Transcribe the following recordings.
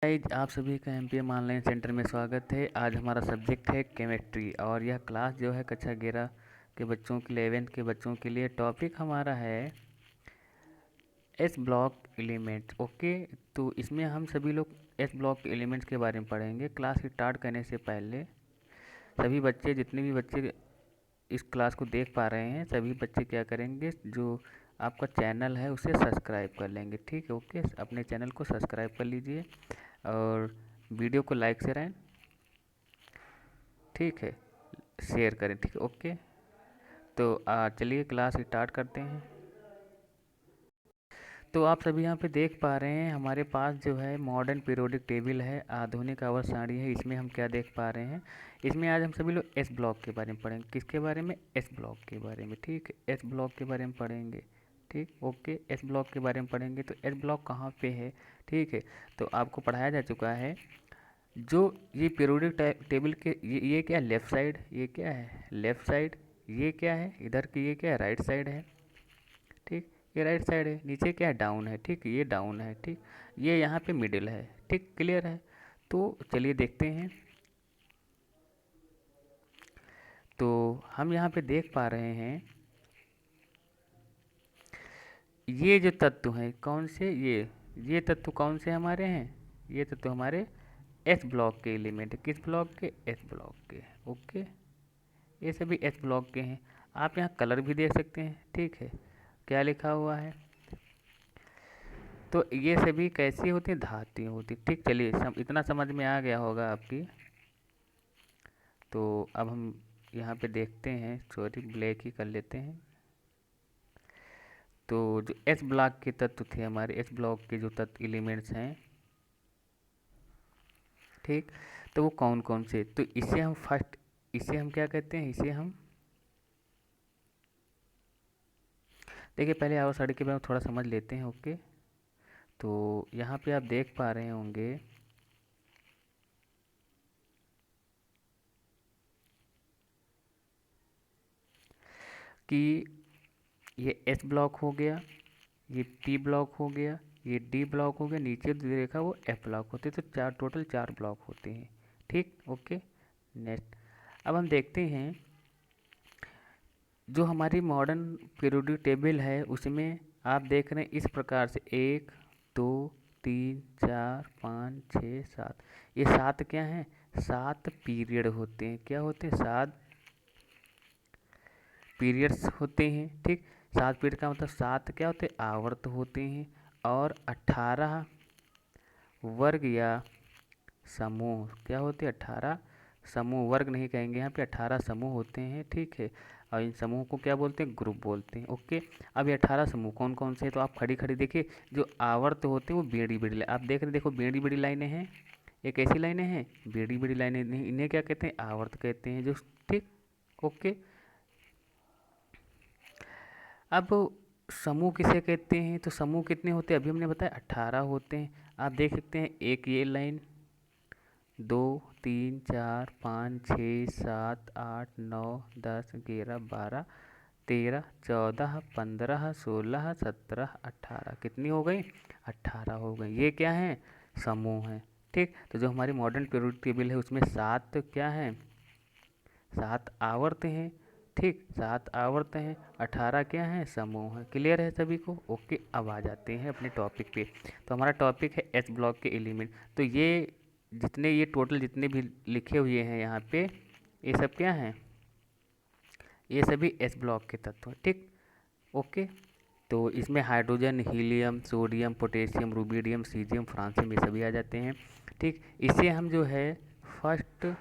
Guys आप सभी का एमपीएम ऑनलाइन सेंटर में स्वागत है। आज हमारा सब्जेक्ट है केमिस्ट्री और यह क्लास जो है कक्षा 11 के बच्चों के लिए 11th के बच्चों के लिए टॉपिक हमारा है एस ब्लॉक एलिमेंट्स। ओके, तो इसमें हम सभी लोग एस ब्लॉक एलिमेंट्स के बारे में पढ़ेंगे। क्लास स्टार्ट करने से पहले सभी बच्चे, जितने भी बच्चे इस क्लास को देख पा रहे हैं, सभी बच्चे क्या करेंगे, जो आपका चैनल है उसे सब्सक्राइब कर लेंगे। ठीक है, ओके, अपने चैनल को सब्सक्राइब कर लीजिए और वीडियो को लाइक से रहें, ठीक है, शेयर करें। ठीक है, ओके, तो चलिए क्लास स्टार्ट करते हैं। तो आप सभी यहाँ पे देख पा रहे हैं हमारे पास जो है मॉडर्न पीरियोडिक टेबल है, आधुनिक आवर्त सारणी है। इसमें हम क्या देख पा रहे हैं, इसमें आज हम सभी लोग एस ब्लॉक के बारे में पढ़ेंगे। किसके बारे में? एस ब्लॉक के बारे में। ठीक है, एस ब्लॉक के बारे में पढ़ेंगे। ठीक, ओके, एस ब्लॉक के बारे में पढ़ेंगे। तो एस ब्लॉक कहाँ पे है? ठीक है, तो आपको पढ़ाया जा चुका है। जो ये पीरियोडिक टेबल के ये क्या है? Left side. ये क्या है? Left side. ये क्या है? इधर की ये क्या है? राइट साइड है। ठीक, ये राइट साइड है। नीचे क्या है? डाउन है। ठीक, ये डाउन है। ठीक, ये यहाँ पे मिडिल है। ठीक, क्लियर है? तो चलिए देखते हैं। तो हम यहाँ पे देख पा रहे हैं ये जो तत्व हैं कौन से, ये तत्व कौन से हमारे हैं? ये तत्व हमारे एस ब्लॉक के एलिमेंट है। किस ब्लॉक के? एस ब्लॉक के। ओके, ये सभी एस ब्लॉक के हैं। आप यहाँ कलर भी देख सकते हैं। ठीक है, क्या लिखा हुआ है? तो ये सभी कैसी होती हैं? धातुएं होती। ठीक, चलिए इतना समझ में आ गया होगा आपकी। तो अब हम यहाँ पे देखते हैं, सॉरी ब्लैक ही कर लेते हैं। तो जो एस ब्लॉक के तत्व थे, हमारे एस ब्लॉक के जो तत्व एलिमेंट्स हैं, ठीक, तो वो कौन कौन से? तो इसे हम क्या कहते हैं? इसे हम, देखिए पहले आवर्त सारणी के बारे में थोड़ा समझ लेते हैं। ओके, तो यहाँ पे आप देख पा रहे होंगे कि ये एस ब्लॉक हो गया, ये टी ब्लॉक हो गया, ये डी ब्लॉक हो गया, नीचे जो देखा वो एफ ब्लॉक होते हैं। तो चार, टोटल 4 ब्लॉक होते हैं। ठीक, ओके, नेक्स्ट। अब हम देखते हैं जो हमारी मॉडर्न पीरियोडिक टेबल है उसमें आप देख रहे हैं इस प्रकार से 1 2 3 4 5 6 7। ये 7 क्या हैं? 7 पीरियड होते हैं। क्या होते हैं? 7 पीरियड्स होते हैं। ठीक, 7 पीरियड का मतलब 7 क्या होते हैं? आवर्त होते हैं। और 18 वर्ग या समूह क्या होते हैं? 18 समूह, वर्ग नहीं कहेंगे यहाँ पे, 18 समूह होते हैं। ठीक है, और इन समूह को क्या बोलते हैं? ग्रुप बोलते हैं। ओके, अब ये 18 समूह कौन कौन से हैं? तो आप खड़ी खड़ी देखिए, जो आवर्त होते हैं वो बेड़ी बेड़ी, आप देख रहे, देखो बेड़ी बेड़ी लाइनें हैं। ये कैसी लाइनें हैं? बेड़ी बेड़ी लाइनें। इन्हें क्या कहते हैं? आवर्त कहते हैं। जो, ठीक, ओके। अब समूह किसे कहते हैं? तो समूह कितने होते हैं? अभी हमने बताया 18 होते हैं। आप देख सकते हैं, एक ये लाइन, 2 3 4 5 6 7 8 9 10 11 12 13 14 15 16 17 18। कितनी हो गई? 18 हो गई। ये क्या है? समूह है। ठीक, तो जो हमारी मॉडर्न पीरियोडिक टेबल है उसमें 7 क्या है? 7 आवर्त हैं। ठीक, 7 आवर्त हैं, 18 क्या हैं? समूह हैं। क्लियर है सभी को? ओके, अब आ जाते हैं अपने टॉपिक पे। तो हमारा टॉपिक है एस ब्लॉक के एलिमेंट। तो ये जितने, ये टोटल जितने भी लिखे हुए हैं यहाँ पे, ये सब क्या हैं? ये सभी एस ब्लॉक के तत्व हैं। ठीक, ओके। तो इसमें hydrogen, helium, sodium, potassium, rubidium, caesium, francium, ये सभी आ जाते हैं। ठीक, इसे हम जो है फर्स्ट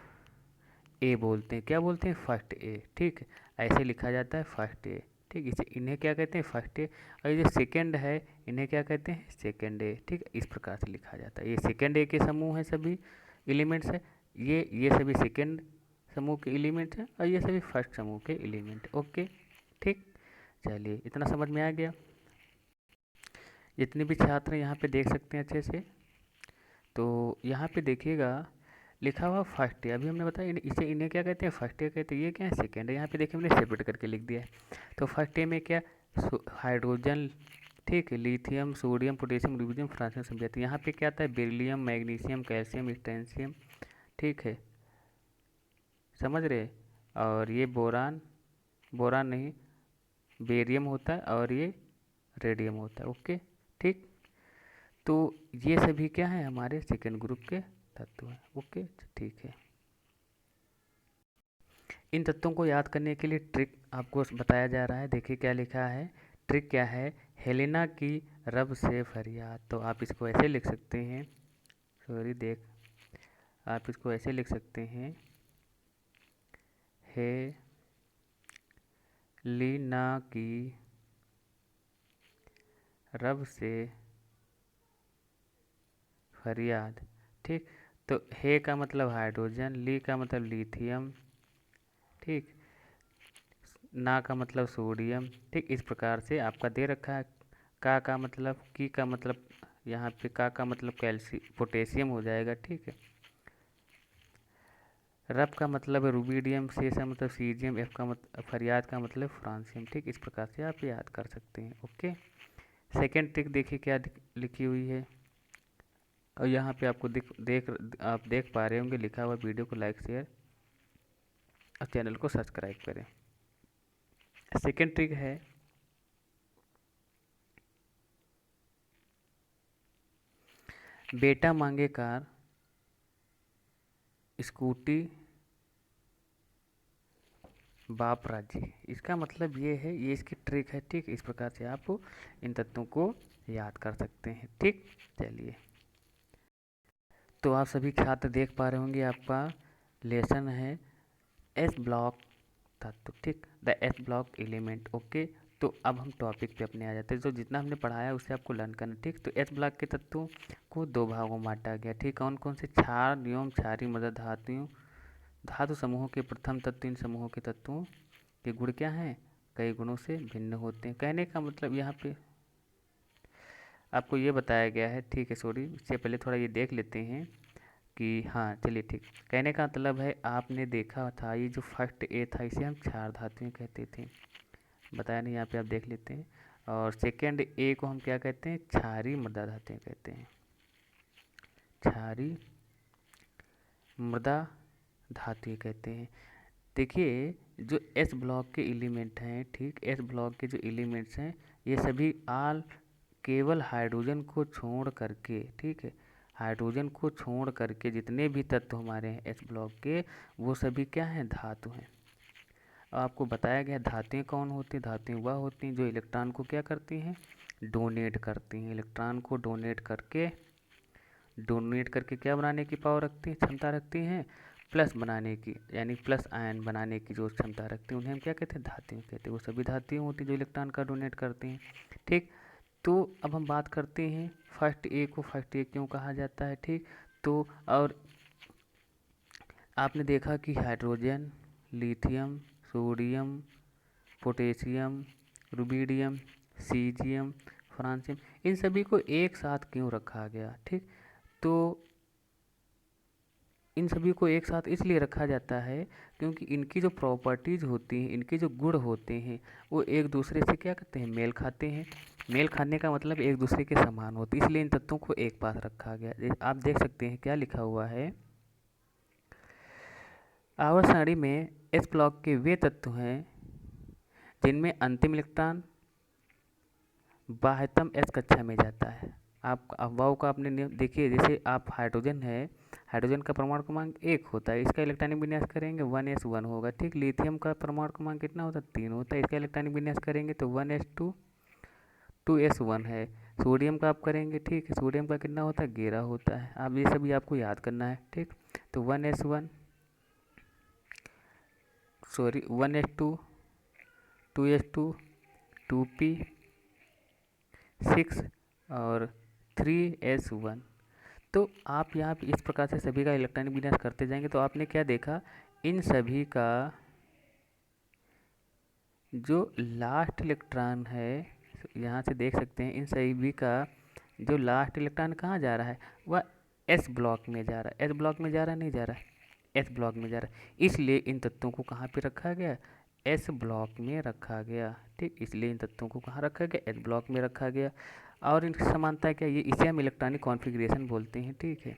ए बोलते हैं। क्या बोलते हैं? First A. ठीक, ऐसे लिखा जाता है, फर्स्ट ए। ठीक, इसे, इन्हें क्या कहते हैं? First A. और ये जो सेकेंड है, इन्हें क्या कहते हैं? सेकेंड ए। ठीक, इस प्रकार से लिखा जाता है। ये सेकेंड ए के समूह हैं, सभी एलिमेंट्स है। ये सभी सेकेंड समूह के एलिमेंट हैं और ये सभी फर्स्ट समूह के एलिमेंट। ओके, ठीक, चलिए इतना समझ में आ गया। जितने भी छात्र यहाँ पे देख सकते हैं अच्छे से, तो यहाँ पे देखिएगा लिखा हुआ फर्स्ट है। अभी हमने बताया इन्हें क्या कहते हैं? फर्स्ट ए कहते हैं। ये क्या है? सेकेंड है। यहाँ पे देखिए हमने सेपरेट करके लिख दिया है। तो फर्स्ट ए में क्या? हाइड्रोजन, ठीक है। Lithium, sodium, potassium, rubidium, francium समझाते हैं। यहाँ पे क्या आता है, बेरिलियम, मैग्नीशियम, कैल्शियम, स्ट्रेंशियम, ठीक है, समझ रहे। और ये बोरान, बोरान नहीं, बेरियम होता है, और ये रेडियम होता है। ओके, ठीक। तो ये सभी क्या है, हमारे सेकेंड ग्रुप के तत्व हैं। ओके, ठीक है। इन तत्वों को याद करने के लिए ट्रिक आपको बताया जा रहा है। देखिए क्या लिखा है, ट्रिक क्या है, हेलेना की रब से फरियाद। तो आप इसको ऐसे लिख सकते हैं, सॉरी देख, आप इसको ऐसे लिख सकते हैं, हेलेना की रब से फरियाद, ठीक। तो हे का मतलब हाइड्रोजन, ली का मतलब लिथियम, ठीक, ना का मतलब सोडियम, ठीक। इस प्रकार से आपका दे रखा है। का मतलब, की का मतलब, यहाँ पे का मतलब पोटेशियम हो जाएगा, ठीक है। रब का मतलब है रुबिडियम, से का मतलब सीजियम, एफ का मतलब फरियाद का मतलब फ्रांसियम, ठीक। इस प्रकार से आप याद कर सकते हैं। ओके, सेकेंड ट्रिक देखिए क्या लिखी हुई है। और यहाँ पे आपको आप देख पा रहे होंगे लिखा हुआ, वीडियो को लाइक शेयर और चैनल को सब्सक्राइब करें। सेकेंड ट्रिक है, बेटा मांगे कार, स्कूटी, बाप राज्य। इसका मतलब ये है, ये इसकी ट्रिक है, ठीक। इस प्रकार से आप इन तत्वों को याद कर सकते हैं, ठीक। चलिए, तो आप सभी छात्र देख पा रहे होंगे, आपका लेसन है एस ब्लॉक तत्व, ठीक, the S block element. Okay, तो अब हम टॉपिक पे अपने आ जाते हैं। तो जितना हमने पढ़ाया उसे आपको लर्न करना, ठीक। तो एस ब्लॉक के तत्वों को दो भागों में बांटा गया, ठीक। कौन कौन से, क्षार एवं क्षारीय मृदा धातुओं, धातु समूहों के प्रथम तत्व। इन समूहों के तत्वों के गुण क्या हैं, कई गुणों से भिन्न होते हैं। कहने का मतलब यहाँ पे आपको ये बताया गया है, ठीक है। सॉरी, इससे पहले थोड़ा ये देख लेते हैं कि हाँ, चलिए ठीक। कहने का मतलब है, आपने देखा था ये जो फर्स्ट ए था, इसे हम क्षार धातुएं कहते थे, बताया नहीं, यहाँ पे आप देख लेते हैं। और सेकेंड ए को हम क्या कहते हैं, क्षारीय मृदा धातुएं कहते हैं, क्षारीय मृदा धातुएं कहते हैं। देखिए, जो एस ब्लॉक के एलिमेंट हैं, ठीक, एस ब्लॉक के जो एलिमेंट्स हैं, ये सभी केवल हाइड्रोजन को छोड़ करके, ठीक है, हाइड्रोजन को छोड़ करके जितने भी तत्व हमारे हैं एस ब्लॉक के, वो सभी क्या हैं, धातु हैं। आपको बताया गया धातुएं कौन होती हैं, धातुएं वह होती हैं जो इलेक्ट्रॉन को क्या करती हैं, डोनेट करती हैं। इलेक्ट्रॉन को डोनेट करके क्या बनाने की पावर रखती हैं, क्षमता रखती हैं, प्लस बनाने की, यानी प्लस आयन बनाने की जो क्षमता रखती हैं, उन्हें हम क्या कहते हैं, धातुएं कहते हैं। वो सभी धातुएं होती हैं जो इलेक्ट्रॉन का डोनेट करती हैं, ठीक। तो अब हम बात करते हैं फर्स्ट ए को, फर्स्ट ए क्यों कहा जाता है, ठीक। तो और आपने देखा कि hydrogen, lithium, sodium, potassium, rubidium, caesium, francium, इन सभी को एक साथ क्यों रखा गया, ठीक। तो इन सभी को एक साथ इसलिए रखा जाता है क्योंकि इनकी जो प्रॉपर्टीज़ होती हैं, इनके जो गुण होते हैं, वो एक दूसरे से क्या करते हैं, मेल खाते हैं। मेल खाने का मतलब एक दूसरे के समान होते हैं, इसलिए इन तत्वों को एक पास रखा गया। आप देख सकते हैं क्या लिखा हुआ है, आवर्त सारणी में एस ब्लॉक के वे तत्व हैं जिनमें अंतिम इलेक्ट्रॉन बाह्यतम एस कक्षा में जाता है। आप अफवाहों का आपने नियम देखिए, जैसे आप हाइड्रोजन है, हाइड्रोजन का परमाणु क्रमांक 1 होता है, इसका इलेक्ट्रॉनिक विन्यास करेंगे 1s1 होगा, ठीक। लिथियम का परमाणु क्रमांक कितना होता है, 3 होता है, इसका इलेक्ट्रॉनिक विन्यास करेंगे तो 1s2 2s1 है। सोडियम का आप करेंगे, ठीक है, सोडियम का कितना होता है, 11 होता है। आप ये सभी आपको याद करना है, ठीक। तो 1s1 sorry 1s2 2s2 2p6 और 3s1। तो आप यहाँ पे इस प्रकार से सभी का इलेक्ट्रॉनिक विन्यास करते जाएंगे तो आपने क्या देखा, इन सभी का जो लास्ट इलेक्ट्रॉन है, यहाँ से देख सकते हैं, इन सभी का जो लास्ट इलेक्ट्रॉन कहाँ जा रहा है, वह एस ब्लॉक में जा रहा है। एस ब्लॉक में जा रहा है, नहीं जा रहा है, एस ब्लॉक में जा रहा है। इसलिए इन तत्वों को कहाँ पे रखा गया, एस ब्लॉक में रखा गया। ठीक, इसलिए इन तत्वों को कहाँ रखा गया? एस ब्लॉक में रखा गया। और इनकी समानता क्या? ये इसे हम इलेक्ट्रॉनिक कॉन्फ़िगरेशन बोलते हैं। ठीक है,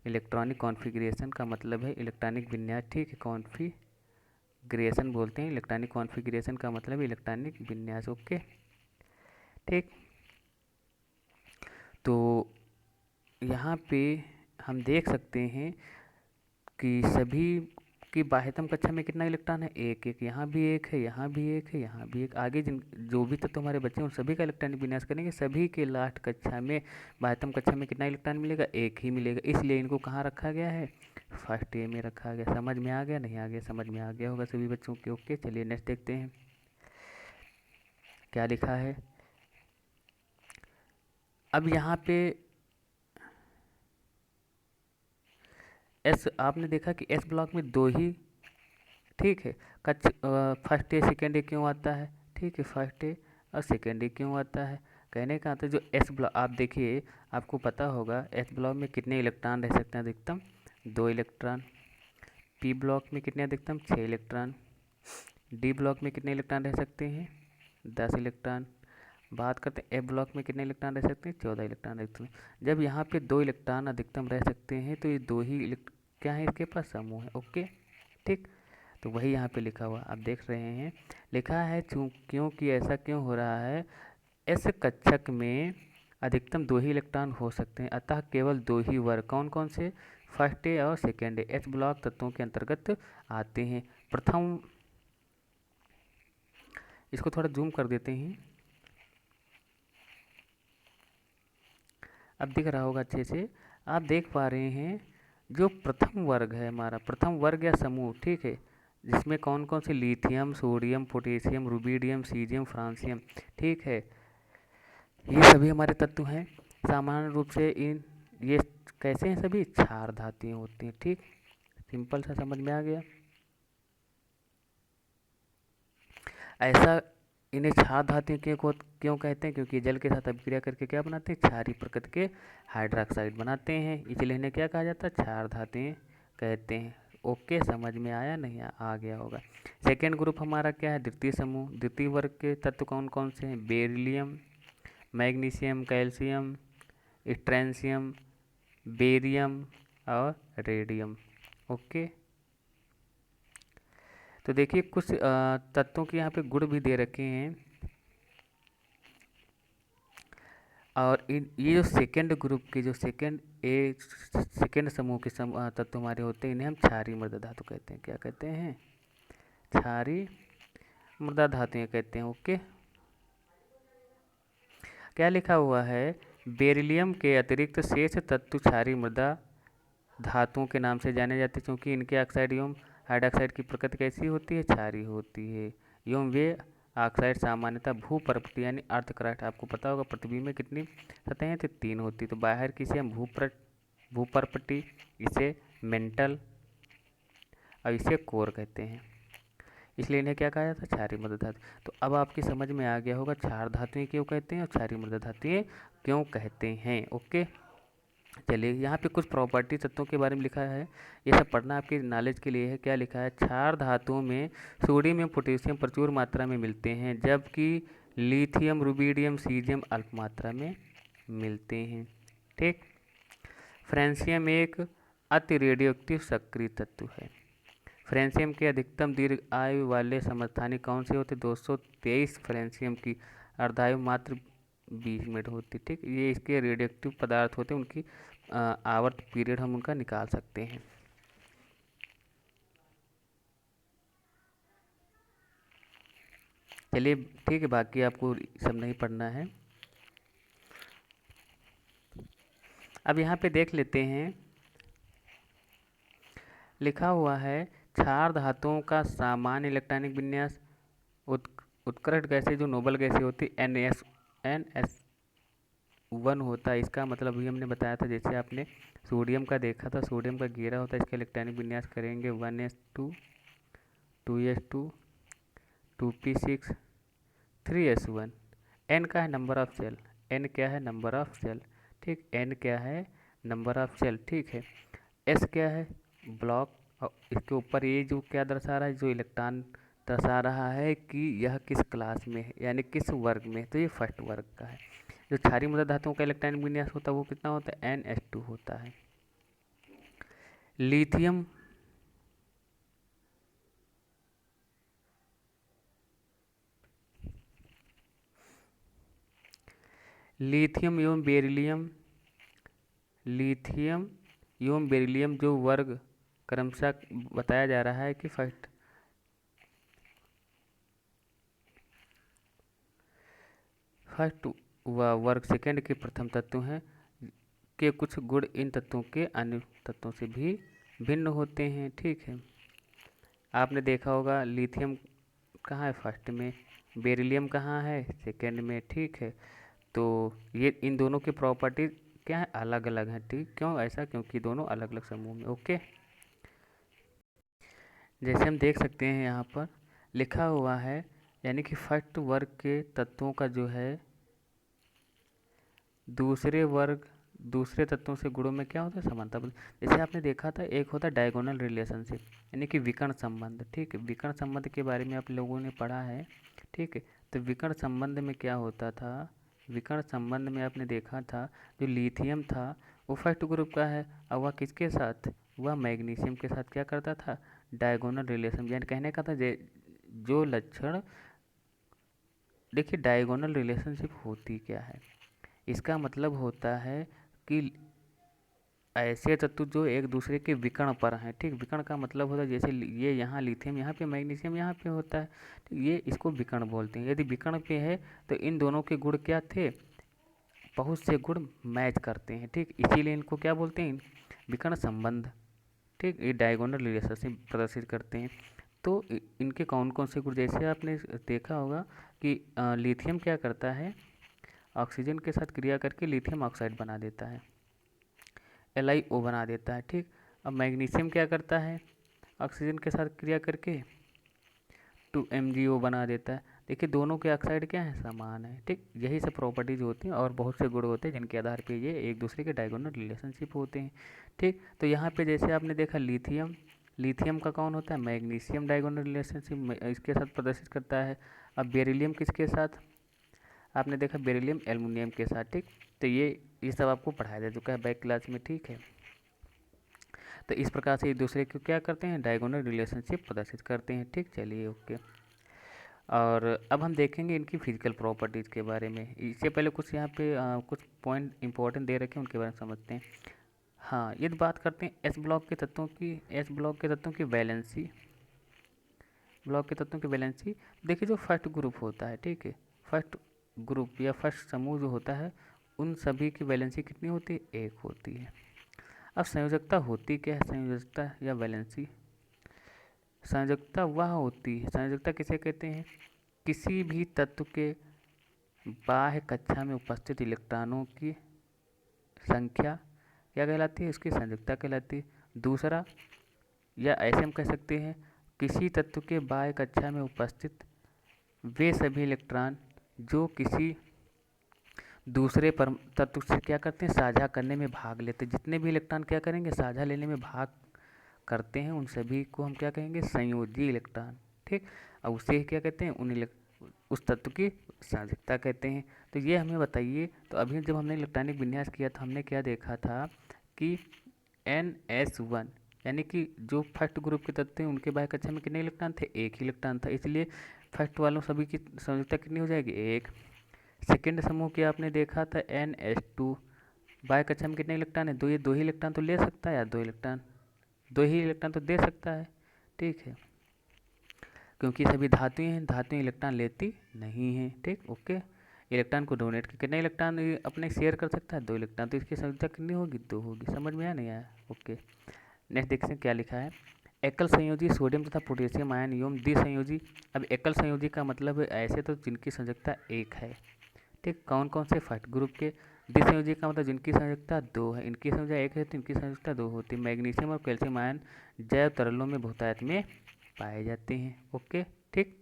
इलेक्ट्रॉनिक कॉन्फ़िगरेशन का मतलब है इलेक्ट्रॉनिक विन्यास। ठीक है, कॉन्फ़िगरेशन बोलते हैं, इलेक्ट्रॉनिक कॉन्फ़िगरेशन का मतलब इलेक्ट्रॉनिक विन्यास। ओके, ठीक। तो यहाँ पे हम देख सकते हैं कि सभी की बाह्यतम कक्षा में कितना इलेक्ट्रॉन है? एक एक। यहाँ भी एक है, यहाँ भी एक है, यहाँ भी एक। आगे जिन जो भी तत्व हमारे बच्चे हैं उन सभी का इलेक्ट्रॉनिक विन्यास करेंगे, सभी के लास्ट कक्षा में बाह्यतम कक्षा में कितना इलेक्ट्रॉन मिलेगा? एक ही मिलेगा। इसलिए इनको कहाँ रखा गया है? फर्स्ट ए में रखा गया। समझ में आ गया? नहीं आ गया? समझ में आ गया होगा सभी बच्चों के। ओके, चलिए नेक्स्ट देखते हैं क्या लिखा है। अब यहाँ पे एस, आपने देखा कि एस ब्लॉक में दो ही, ठीक है, फर्स्ट ए सेकेंड ए क्यों आता है? ठीक है, फर्स्ट ए और सेकेंड ए क्यों आता है? कहने का आता है जो एस ब्लॉक, आप देखिए आपको पता होगा एस ब्लॉक में कितने इलेक्ट्रॉन रह सकते हैं अधिकतम? 2 इलेक्ट्रॉन। पी ब्लॉक में कितने अधिकतम? 6 इलेक्ट्रॉन। डी ब्लॉक में कितने इलेक्ट्रॉन रह सकते हैं? 10 इलेक्ट्रॉन। बात करते हैं ए ब्लॉक में कितने इलेक्ट्रॉन रह सकते हैं? 14 इलेक्ट्रॉन रह सकते हैं। जब यहाँ पे 2 इलेक्ट्रॉन अधिकतम रह सकते हैं तो ये दो ही क्या है इसके पास? समूह है। ओके, ठीक। तो वही यहाँ पे लिखा हुआ आप देख रहे हैं, लिखा है क्योंकि ऐसा क्यों हो रहा है? इस कक्षक में अधिकतम 2 ही इलेक्ट्रॉन हो सकते हैं, अतः केवल 2 ही वर्ग, कौन कौन से? फर्स्ट ए और सेकेंड ए, एच ब्लॉक तत्वों के अंतर्गत आते हैं। प्रथम, इसको थोड़ा जूम कर देते हैं, अब दिख रहा होगा अच्छे से। आप देख पा रहे हैं जो प्रथम वर्ग है हमारा, प्रथम वर्ग या समूह, ठीक है, जिसमें कौन कौन से lithium, sodium, potassium, rubidium, caesium, francium, ठीक है, ये सभी हमारे तत्व हैं। सामान्य रूप से ये कैसे हैं? सभी क्षार धातुएं होती हैं। ठीक, सिंपल सा समझ में आ गया। ऐसा इन्हें क्षार धातुएं क्यों कहते हैं? क्योंकि जल के साथ अभिक्रिया करके क्या बनाते हैं? क्षारीय प्रकृति के हाइड्रोक्साइड बनाते हैं, इसलिए इन्हें क्या कहा जाता है? क्षार धातुएं कहते हैं। ओके, समझ में आया? नहीं आ गया होगा। सेकेंड ग्रुप हमारा क्या है? द्वितीय समूह। द्वितीय वर्ग के तत्व कौन कौन से हैं? बेरिलियम, मैग्नीशियम, कैल्शियम, स्ट्रेंशियम, बेरियम और रेडियम। ओके, तो देखिए कुछ तत्वों के यहाँ पे गुण भी दे रखे हैं। और ये जो सेकेंड ग्रुप के जो सेकेंड समूह के तत्व हमारे होते हैं, इन्हें हम क्षारीय मृदा धातु कहते हैं। क्या कहते हैं? क्षारीय मृदा धातुएं कहते हैं। ओके, क्या लिखा हुआ है? बेरिलियम के अतिरिक्त शेष तत्व क्षारीय मृदा धातुओं के नाम से जाने जाते हैं, क्योंकि इनके ऑक्साइड एवं हाइड्रोक्साइड की प्रकृति कैसी होती है? क्षारीय होती है। एवं वे ऑक्साइड सामान्यतः भूपर्पटी यानी अर्धक्रास्ट, आपको पता होगा पृथ्वी में कितनी सतहें थी? 3 होती। तो बाहर की इसे हम भूपर्पटी, इसे मेंटल और इसे कोर कहते हैं, इसलिए इन्हें क्या कहा जाता है? क्षारीय मृदा धातु। तो अब आपकी समझ में आ गया होगा क्षार धातुएं क्यों कहते हैं और क्षारीय मृदा धातुएं क्यों कहते हैं। ओके, चलिए यहाँ पे कुछ प्रॉपर्टी तत्वों के बारे में लिखा है, ये सब पढ़ना आपके नॉलेज के लिए है। क्या लिखा है? क्षार धातुओं में सोडियम एवं पोटेशियम प्रचुर मात्रा में मिलते हैं, जबकि लिथियम, रुबिडियम, सीजियम अल्प मात्रा में मिलते हैं। ठीक, फ्रेंशियम एक अति रेडियोएक्टिव सक्रिय तत्व है। फ्रेंशियम के अधिकतम दीर्घ आयु वाले समस्थानिक कौन से होते? 223 फ्रेंशियम की अर्धायु मात्र 20 मिनट होती। ठीक, ये इसके रेडियोएक्टिव पदार्थ होते हैं, उनकी आवर्त पीरियड हम उनका निकाल सकते हैं। चलिए ठीक है, बाकी आपको सब नहीं पढ़ना है। अब यहाँ पे देख लेते हैं, लिखा हुआ है क्षार धातुओं का सामान्य इलेक्ट्रॉनिक विन्यास उत्कृष्ट गैसें जो नोबल गैसें होती NS1 होता है। इसका मतलब भी हमने बताया था, जैसे आपने सोडियम का देखा था, सोडियम का घेरा होता है, इसका इलेक्ट्रॉनिक विन्यास करेंगे 1s2, 2s2, 2p6, 3s1। n का है नंबर ऑफ सेल, n क्या है? Number of cell. ठीक, n क्या है? Number of cell. ठीक है, s क्या है? ब्लॉक, और इसके ऊपर ये जो क्या दर्शा रहा है? जो इलेक्ट्रॉन दर्शा रहा है कि यह किस क्लास में है, यानी किस वर्ग में है। तो ये फर्स्ट वर्ग का है। जो क्षारीय मृदा धातुओं का इलेक्ट्रॉनिक विन्यास होता है वो कितना होता है, NH2 होता है। लिथियम लिथियम एवं बेरिलियम जो वर्ग क्रमशः बताया जा रहा है कि फर्स्ट वर्ग सेकंड के प्रथम तत्व हैं के कुछ गुण इन तत्वों के अन्य तत्वों से भी भिन्न होते हैं। ठीक है, आपने देखा होगा लिथियम कहाँ है, फर्स्ट में, बेरिलियम कहाँ है, सेकंड में। ठीक है, तो ये इन दोनों की प्रॉपर्टी क्या है, अलग अलग हैं। ठीक, क्यों ऐसा, क्योंकि दोनों अलग अलग समूह में। ओके, जैसे हम देख सकते हैं यहाँ पर लिखा हुआ है, यानी कि फर्स्ट वर्ग के तत्वों का जो है दूसरे तत्वों से गुणों में क्या होता है, समानता। जैसे आपने देखा था, एक होता है डायगोनल रिलेशनशिप, यानी कि विकर्ण संबंध। ठीक है, विकर्ण संबंध के बारे में आप लोगों ने पढ़ा है। ठीक है, तो विकर्ण संबंध में क्या होता था, विकर्ण संबंध में आपने देखा था जो लिथियम था वो फर्स्ट ग्रुप का है, और वह किसके साथ, वह मैग्नीशियम के साथ क्या करता था, डायगोनल रिलेशन। यानी कहने का था जो लक्षण, देखिए डायगोनल रिलेशनशिप होती क्या है, इसका मतलब होता है कि ऐसे तत्व जो एक दूसरे के विकर्ण पर हैं। ठीक, विकर्ण का मतलब होता है जैसे ये यहाँ लिथियम यहाँ पे, मैग्नीशियम यहाँ पे होता है, तो ये इसको विकर्ण बोलते हैं। यदि विकर्ण पे है तो इन दोनों के गुण क्या थे, बहुत से गुण मैच करते हैं। ठीक, इसीलिए इनको क्या बोलते हैं, विकर्ण संबंध। ठीक, ये डायगोनल रिलेशनशिप प्रदर्शित करते हैं। तो इनके कौन कौन से गुण, जैसे आपने देखा होगा कि लिथियम क्या करता है, ऑक्सीजन के साथ क्रिया करके लिथियम ऑक्साइड बना देता है, LiO बना देता है। ठीक, अब मैग्नीशियम क्या करता है, ऑक्सीजन के साथ क्रिया करके 2MgO बना देता है। देखिए दोनों के ऑक्साइड क्या है, समान है। ठीक, यही सब प्रॉपर्टीज होती हैं और बहुत से गुण होते हैं जिनके आधार पे ये एक दूसरे के डायगोनल रिलेशनशिप होते हैं। ठीक, तो यहाँ पे जैसे आपने देखा लिथियम का कौन होता है, मैग्नीशियम डायगोनल रिलेशनशिप इसके साथ प्रदर्शित करता है। अब बेरिलियम किसके साथ, आपने देखा बेरिलियम एल्युमिनियम के साथ। ठीक, तो ये सब आपको पढ़ाया जा चुका है बैक क्लास में। ठीक है, तो इस प्रकार से एक दूसरे को क्या करते हैं, डायगोनल रिलेशनशिप प्रदर्शित करते हैं। ठीक, चलिए ओके। और अब हम देखेंगे इनकी फिजिकल प्रॉपर्टीज़ के बारे में। इससे पहले कुछ यहाँ पे कुछ पॉइंट इंपॉर्टेंट दे रखे हैं, उनके बारे में समझते हैं। हाँ, यदि बात करते हैं एस ब्लॉक के तत्वों की वैलेंसी, देखिए जो फर्स्ट ग्रुप होता है, ठीक है, फर्स्ट ग्रुप या फर्स्ट समूह जो होता है उन सभी की वैलेंसी कितनी होती है, 1 होती है। अब संयोजकता होती क्या है, संयोजकता या वैलेंसी, संयोजकता वह होती है, संयोजकता किसे कहते हैं, किसी भी तत्व के बाह्य कक्षा में उपस्थित इलेक्ट्रॉनों की संख्या क्या कहलाती है, उसकी संयोजकता कहलाती है। दूसरा, या ऐसे हम कह सकते हैं, किसी तत्व के बाह्य कक्षा में उपस्थित वे सभी इलेक्ट्रॉन जो किसी दूसरे तत्व से क्या करते हैं, साझा करने में भाग लेते हैं। जितने भी इलेक्ट्रॉन क्या करेंगे, साझा लेने में भाग करते हैं, उन सभी को हम क्या कहेंगे, संयोजी इलेक्ट्रॉन। ठीक, और उसे क्या कहते हैं, उस तत्व की संयोजकता कहते हैं। तो ये हमें बताइए, तो अभी जब हमने इलेक्ट्रॉनिक विन्यास किया था हमने क्या देखा था कि NS1 यानी कि जो फर्स्ट ग्रुप के तत्व हैं उनके बाह्य कक्षा में कितने इलेक्ट्रॉन थे, 1 ही इलेक्ट्रॉन था, इसलिए फर्स्ट वालों सभी की संयोजकता कितनी हो जाएगी, 1। सेकेंड समूह की आपने देखा था NH2, बाह्य कक्षा में कितने इलेक्ट्रॉन है, 2, ये 2 ही इलेक्ट्रॉन तो ले सकता है यार, 2 ही इलेक्ट्रॉन तो दे सकता है। ठीक है, क्योंकि सभी धातुएं हैं, धातुएं इलेक्ट्रॉन लेती नहीं हैं। ठीक, ओके, इलेक्ट्रॉन को डोनेट कर कितने इलेक्ट्रॉन अपने शेयर कर सकता है, 2 इलेक्ट्रॉन, तो इसकी संख्या कितनी होगी, 2 होगी। समझ में आया नहीं आया, ओके। नेक्स्ट देखते हैं क्या लिखा है, एकल संयोजी सोडियम तथा पोटेशियम आयन एवं द्विसंयोजी। अब एकल संयोजी का मतलब है ऐसे तो जिनकी संयोजकता 1 है। ठीक, कौन कौन से, फर्स्ट ग्रुप के। द्विसंयोजी का मतलब जिनकी संयोजकता 2 है, इनकी संयोजकता 1 है तो इनकी संयोजकता 2 होती है। मैग्नीशियम और कैल्शियम आयन जैव तरलों में बहुतायत में पाए जाते हैं। ओके, ठीक,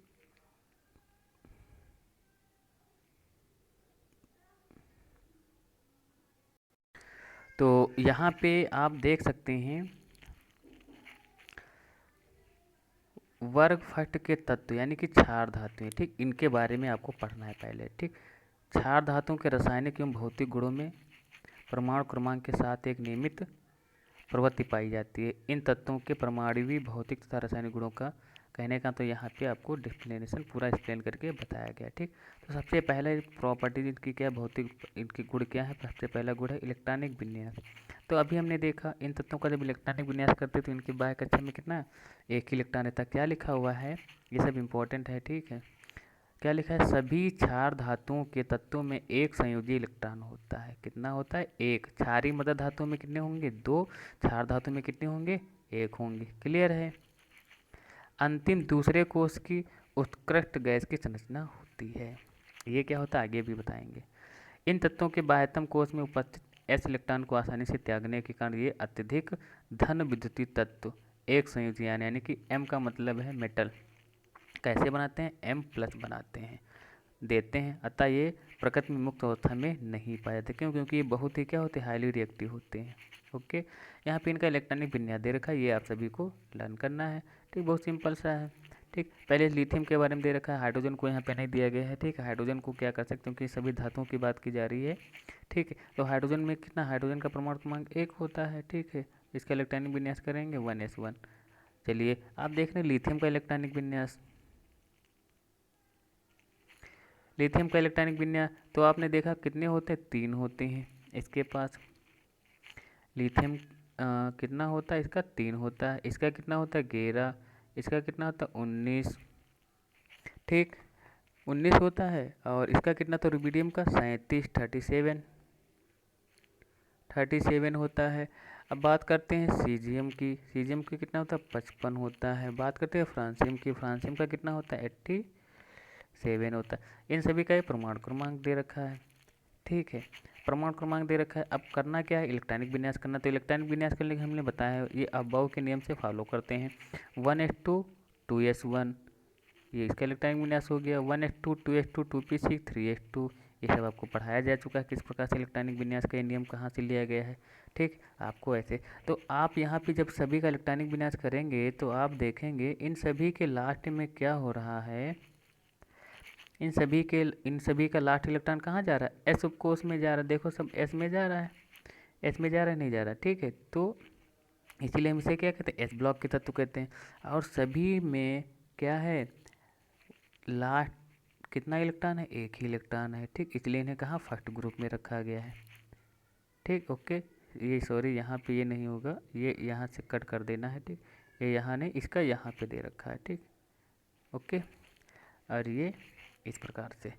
तो यहाँ पे आप देख सकते हैं वर्ग फट के तत्व यानी कि क्षार धातुएं, ठीक, इनके बारे में आपको पढ़ना है पहले, ठीक। क्षार धातुओं के रासायनिक एवं भौतिक गुणों में परमाणु क्रमांक के साथ एक नियमित प्रवृत्ति पाई जाती है। इन तत्वों के परमाणुवी भौतिक तथा रासायनिक गुणों का कहने का तो यहाँ पे आपको डिस्प्लेनेशन पूरा एक्सप्लेन करके बताया गया, ठीक। तो सबसे पहले प्रॉपर्टीज इनकी क्या है, भौतिक इनके गुण क्या है। सबसे पहला गुण है इलेक्ट्रॉनिक विन्यास। तो अभी हमने देखा इन तत्वों का जब इलेक्ट्रॉनिक विन्यास करते तो इनके बाह्य कक्षा में कितना, एक ही इलेक्ट्रॉन रहता। क्या लिखा हुआ है, ये सब इंपॉर्टेंट है, ठीक है। क्या लिखा है, सभी क्षार धातुओं के तत्वों में एक संयोजी इलेक्ट्रॉन होता है। कितना होता है, एक। क्षारीय मृदा धातुओं में कितने होंगे, दो। क्षार धातु में कितने होंगे, एक होंगे। क्लियर है। अंतिम दूसरे कोष की उत्कृष्ट गैस की संरचना होती है। ये क्या होता है आगे भी बताएंगे। इन तत्वों के बाह्यतम कोष में उपस्थित एस इलेक्ट्रॉन को आसानी से त्यागने के कारण ये अत्यधिक धन विद्युतीय तत्व एक संयोजी यानी कि एम का मतलब है मेटल, कैसे बनाते हैं, एम प्लस बनाते हैं, देते हैं। अतः ये प्रकृति में मुक्त अवस्था में नहीं पाए जाते। क्यों, क्योंकि ये बहुत ही क्या होते हैं, हाईली रिएक्टिव होते हैं। ओके, यहाँ पे इनका इलेक्ट्रॉनिक विन्यास दे रखा है, ये आप सभी को लर्न करना है, ठीक। बहुत सिंपल सा है, ठीक। पहले लिथियम के बारे में दे रखा है, हाइड्रोजन को यहाँ पे नहीं दिया गया है, ठीक। हाइड्रोजन को क्या कर सकते हैं, क्योंकि सभी धातुओं की बात की जा रही है, ठीक है। तो हाइड्रोजन में कितना, हाइड्रोजन का परमाणु क्रमांक 1 होता है, ठीक है। इसका इलेक्ट्रॉनिक विन्यास करेंगे 1s1। चलिए आप देख रहे हैं लिथियम का इलेक्ट्रॉनिक विन्यास। लिथियम का इलेक्ट्रॉनिक विन्यास तो आपने देखा कितने होते हैं, 3 होते हैं इसके पास। लिथियम कितना होता है, इसका 3 होता है। इसका कितना होता है, 11। इसका कितना होता है, 19, ठीक, 19 होता है। और इसका कितना, तो रुबिडियम का 37, 37 होता है। अब बात करते हैं सीजियम की। सीजियम की कितना होता है, 55 होता है। बात करते हैं फ्रांसियम की। फ्रांसियम का कितना होता है, 87 होता है। इन सभी का ये परमाणु क्रमांक दे रखा है, ठीक है। परमाणु क्रमांक दे रखा है। अब करना क्या है, इलेक्ट्रॉनिक विन्यास करना। तो इलेक्ट्रॉनिक विन्यास करने के हमने बताया है, ये अबव के नियम से फॉलो करते हैं। 1s2 2s1, ये इसका इलेक्ट्रॉनिक विन्यास हो गया। 1s2 2s2 2p6 3s2, ये सब आपको पढ़ाया जा चुका है किस प्रकार से इलेक्ट्रॉनिक विन्यास का ये नियम कहाँ से लिया गया है, ठीक। आपको ऐसे तो आप यहाँ पे जब सभी का इलेक्ट्रॉनिक विन्यास करेंगे तो आप देखेंगे इन सभी के लास्ट में क्या हो रहा है, इन सभी का लास्ट इलेक्ट्रॉन कहाँ जा रहा है, एस उपकोष में जा रहा है। देखो सब एस में जा रहा है, एस में जा रहा है, नहीं जा रहा, ठीक है। तो इसीलिए हम इसे क्या कहते हैं, एस ब्लॉक के तत्व कहते हैं। और सभी में क्या है, लास्ट कितना इलेक्ट्रॉन है, एक ही इलेक्ट्रॉन है, ठीक। इसलिए इन्हें कहाँ फर्स्ट ग्रुप में रखा गया है, ठीक। ओके, ये सॉरी यहाँ पे ये नहीं होगा, ये यहाँ से कट कर देना है, ठीक। ये यहाँ नहीं, इसका यहाँ पे दे रखा है, ठीक। ओके, और ये इस प्रकार से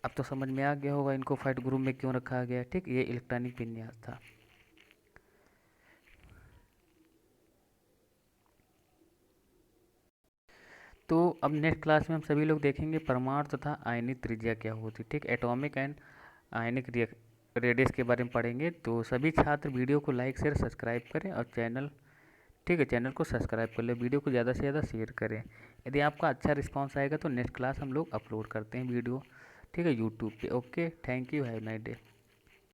अब तो समझ में आ गया होगा इनको फर्स्ट ग्रुप में क्यों रखा गया, ठीक। ये इलेक्ट्रॉनिक विन्यास था। तो अब नेक्स्ट क्लास में हम सभी लोग देखेंगे परमाणु तथा आयनिक त्रिज्या क्या होती है, ठीक। एटॉमिक एंड आयनिक रेडियस के बारे में पढ़ेंगे। तो सभी छात्र वीडियो को लाइक शेयर सब्सक्राइब करें और चैनल, ठीक है, चैनल को सब्सक्राइब कर ले, वीडियो को ज़्यादा से ज़्यादा शेयर करें। यदि आपका अच्छा रिस्पांस आएगा तो नेक्स्ट क्लास हम लोग अपलोड करते हैं वीडियो, ठीक है, यूट्यूब पे। Okay, thank you, have nice day.